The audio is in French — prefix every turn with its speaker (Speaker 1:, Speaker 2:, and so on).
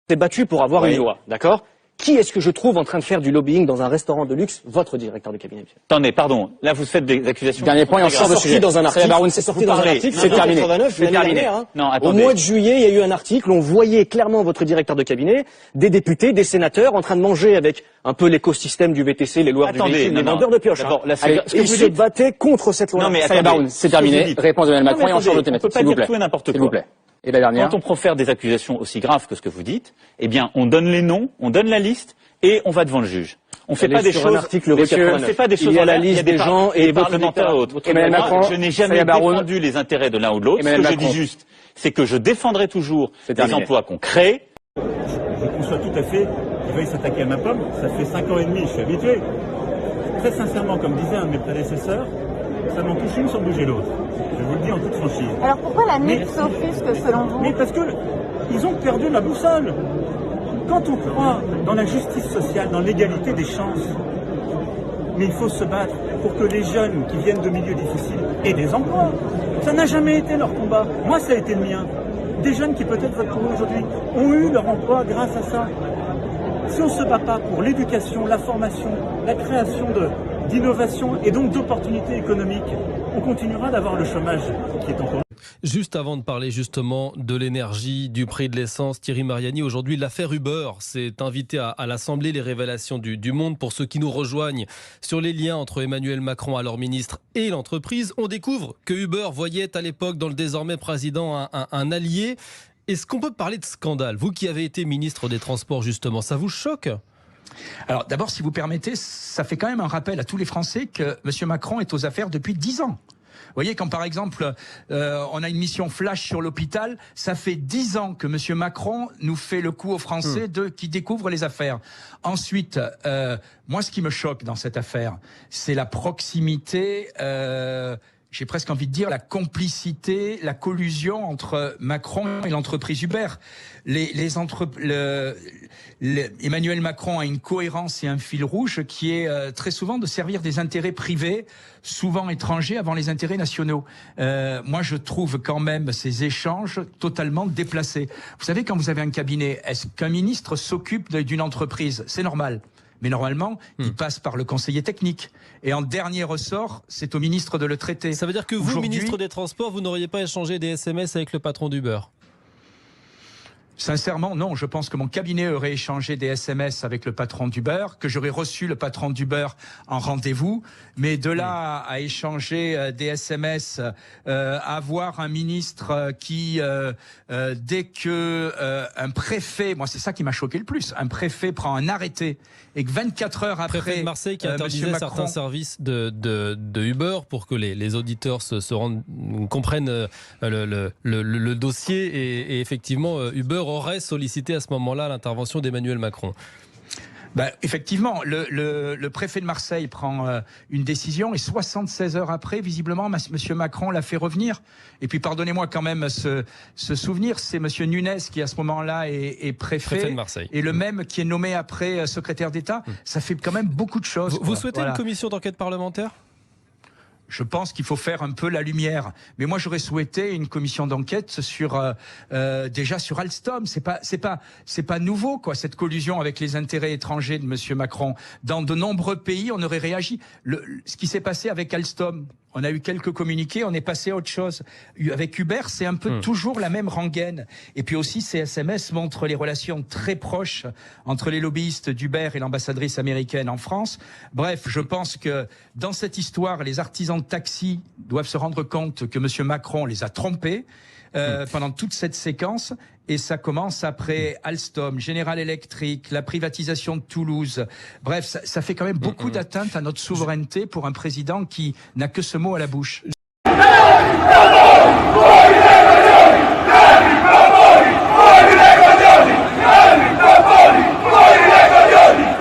Speaker 1: s'est battu pour avoir une loi, d'accord? Qui est-ce que je trouve en train de faire du lobbying dans un restaurant de luxe? Votre directeur de cabinet, monsieur.
Speaker 2: Attendez, pardon. Là, vous faites des accusations.
Speaker 3: Dernier point, on sort de sujet.
Speaker 1: Dans un article.
Speaker 3: C'est sorti dans un article.
Speaker 1: C'est terminé. C'est terminé.
Speaker 2: Non,
Speaker 1: au mois de juillet, il y a eu un article. On voyait clairement votre directeur de cabinet, des députés, des sénateurs, en train de manger avec un peu l'écosystème du VTC, les lois du véhicule, les vendeurs de pioches. Ils se battaient contre cette loi.
Speaker 2: Non, mais
Speaker 3: c'est terminé. Réponse d'Emmanuel Macron et on change de thématique.
Speaker 2: S'il vous plaît. Tout et n'importe quoi.
Speaker 3: S'il vous plaît. Et la dernière.
Speaker 2: Quand on profère des accusations aussi graves que ce que vous dites, eh bien, on donne les noms, on donne la liste et on va devant le juge. On fait pas des choses.
Speaker 1: On fait pas des choses. Il y a la liste des gens et
Speaker 2: des parlementaires et autres.
Speaker 3: Emmanuel Macron,
Speaker 2: je n'ai jamais défendu les intérêts de l'un ou de l'autre. Ce que je dis juste, c'est que je défendrai toujours les emplois qu'on crée.
Speaker 4: Je conçois tout à fait qu'il veuille s'attaquer à ma pomme. Ça fait 5 ans et demi, je suis habitué. Très sincèrement, comme disait un de mes prédécesseurs, ça m'en touche une sans bouger l'autre. Je vous le dis en toute franchise.
Speaker 5: Alors pourquoi la NUP s'offusque selon vous?
Speaker 4: Mais parce que ils ont perdu la boussole. Quand on croit dans la justice sociale, dans l'égalité des chances, mais il faut se battre pour que les jeunes qui viennent de milieux difficiles aient des emplois. Ça n'a jamais été leur combat. Moi, ça a été le mien. Des jeunes qui peut-être votent pour nous aujourd'hui ont eu leur emploi grâce à ça. Si on ne se bat pas pour l'éducation, la formation, la création d'innovation et donc d'opportunités économiques, on continuera d'avoir le chômage qui est encore.
Speaker 6: Juste avant de parler justement de l'énergie, du prix de l'essence, Thierry Mariani, aujourd'hui l'affaire Uber s'est invitée à l'Assemblée, les révélations du Monde. Pour ceux qui nous rejoignent sur les liens entre Emmanuel Macron, alors ministre, et l'entreprise, on découvre que Uber voyait à l'époque dans le désormais président un allié. Est-ce qu'on peut parler de scandale? Vous qui avez été ministre des Transports justement, ça vous choque?
Speaker 7: Alors d'abord, si vous permettez, ça fait quand même un rappel à tous les Français que M. Macron est aux affaires depuis 10 ans. Vous voyez, quand par exemple, on a une mission flash sur l'hôpital, ça fait 10 ans que M. Macron nous fait le coup aux Français qui découvrent les affaires. Ensuite, moi, ce qui me choque dans cette affaire, c'est la proximité... j'ai presque envie de dire la complicité, la collusion entre Macron et l'entreprise Uber. Emmanuel Macron a une cohérence et un fil rouge qui est très souvent de servir des intérêts privés, souvent étrangers, avant les intérêts nationaux. Moi, je trouve quand même ces échanges totalement déplacés. Vous savez, quand vous avez un cabinet, est-ce qu'un ministre s'occupe d'une entreprise? C'est normal. Mais normalement, il passe par le conseiller technique. Et en dernier ressort, c'est au ministre de le traiter.
Speaker 6: Ça veut dire que vous, ministre des Transports, vous n'auriez pas échangé des SMS avec le patron d'Uber?
Speaker 7: Sincèrement, non. Je pense que mon cabinet aurait échangé des SMS avec le patron d'Uber, que j'aurais reçu le patron d'Uber en rendez-vous. Mais de là à échanger des SMS, avoir un ministre qui, dès que un préfet, moi c'est ça qui m'a choqué le plus, un préfet prend un arrêté et que 24 heures après...
Speaker 6: Préfet de Marseille qui interdisait certains services de Uber pour que les auditeurs comprennent le dossier et effectivement Uber aurait sollicité à ce moment-là l'intervention d'Emmanuel Macron.
Speaker 7: Effectivement, le préfet de Marseille prend une décision et 76 heures après, visiblement, M. Macron l'a fait revenir. Et puis, pardonnez-moi quand même ce souvenir, c'est M. Nunez qui, à ce moment-là, est préfet de Marseille. Et le même qui est nommé après secrétaire d'État. Ça fait quand même beaucoup de choses.
Speaker 6: Vous souhaitez une commission d'enquête parlementaire ?
Speaker 7: Je pense qu'il faut faire un peu la lumière. Mais moi, j'aurais souhaité une commission d'enquête sur déjà sur Alstom. C'est pas nouveau, quoi, cette collusion avec les intérêts étrangers de M. Macron. Dans de nombreux pays, on aurait réagi. Ce qui s'est passé avec Alstom, on a eu quelques communiqués, on est passé à autre chose. Avec Uber, c'est un peu toujours la même rengaine. Et puis aussi, ces SMS montrent les relations très proches entre les lobbyistes d'Uber et l'ambassadrice américaine en France. Bref, je pense que dans cette histoire, les artisans de taxi doivent se rendre compte que M. Macron les a trompés pendant toute cette séquence. Et ça commence après Alstom, General Electric, la privatisation de Toulouse. Bref, ça fait quand même beaucoup d'atteintes à notre souveraineté pour un président qui n'a que ce mot à la bouche.